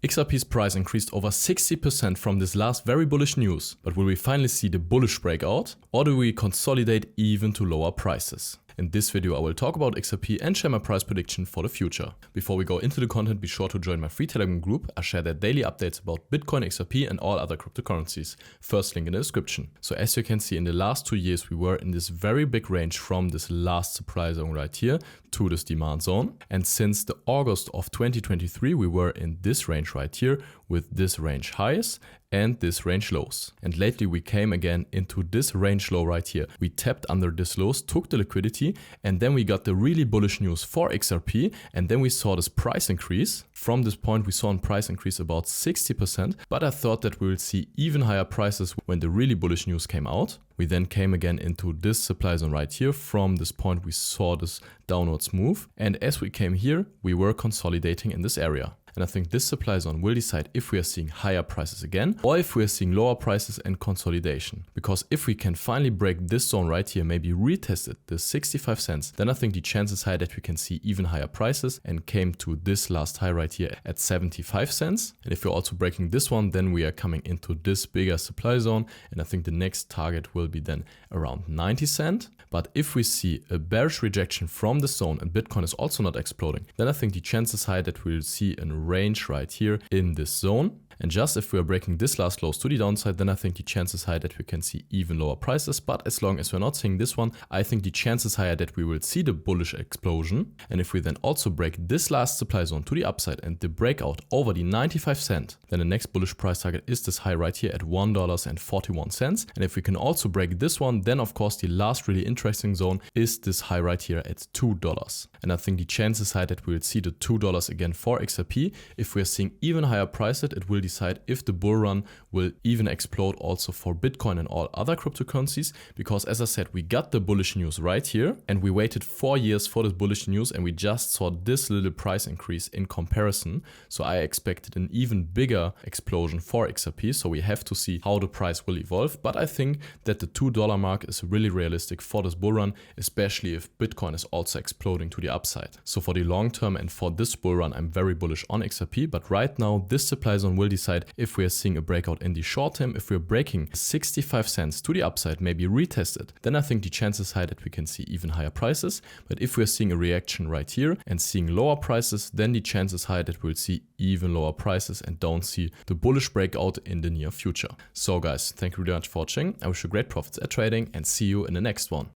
XRP's price increased over 60% from this last very bullish news, but will we finally see the bullish breakout, or do we consolidate even to lower prices? In this video I will talk about XRP and share my price prediction for the future. Before we go into the content, be sure to join my free Telegram group. I share there daily updates about Bitcoin, XRP and all other cryptocurrencies. First link in the description. So as you can see, in the last 2 years we were in this very big range from this last supply zone right here to this demand zone. And since the August of 2023 we were in this range right here with this range highs and this range lows. And lately we came again into this range low right here. We tapped under this lows, took the liquidity, and then we got the really bullish news for XRP, and then we saw this price increase. From this point we saw a price increase about 60%, but I thought that we will see even higher prices when the really bullish news came out. We then came again into this supply zone right here. From this point we saw this downwards move, and as we came here we were consolidating in this area. And I think this supply zone will decide if we are seeing higher prices again or if we are seeing lower prices and consolidation. Because if we can finally break this zone right here, maybe retest it, the 65 cents, then I think the chances high that we can see even higher prices and came to this last high right here at 75 cents. And if we're also breaking this one, then we are coming into this bigger supply zone. And I think the next target will be then around 90 cents. But if we see a bearish rejection from the zone and Bitcoin is also not exploding, then I think the chances high that we'll see a range right here in this zone. And just if we are breaking this last lows to the downside, then I think the chances high that we can see even lower prices. But as long as we're not seeing this one, I think the chances higher that we will see the bullish explosion. And if we then also break this last supply zone to the upside and the breakout over the 95 cent, then the next bullish price target is this high right here at $1.41. And if we can also break this one, then of course the last really interesting zone is this high right here at $2. And I think the chances high that we will see the $2 again for XRP. If we are seeing even higher prices, it will decide if the bull run will even explode also for Bitcoin and all other cryptocurrencies. Because as I said, we got the bullish news right here and we waited 4 years for this bullish news and we just saw this little price increase in comparison. So I expected an even bigger explosion for XRP. So we have to see how the price will evolve. But I think that the $2 mark is really realistic for this bull run, especially if Bitcoin is also exploding to the upside. So for the long term and for this bull run, I'm very bullish on XRP. But right now, this supply zone will decide if we are seeing a breakout in the short term. If we're breaking 65 cents to the upside, maybe retest it, then I think the chances high that we can see even higher prices. But if we're seeing a reaction right here and seeing lower prices, then the chances high that we'll see even lower prices and don't see the bullish breakout in the near future. So guys, thank you very much for watching. I wish you great profits at trading and see you in the next one.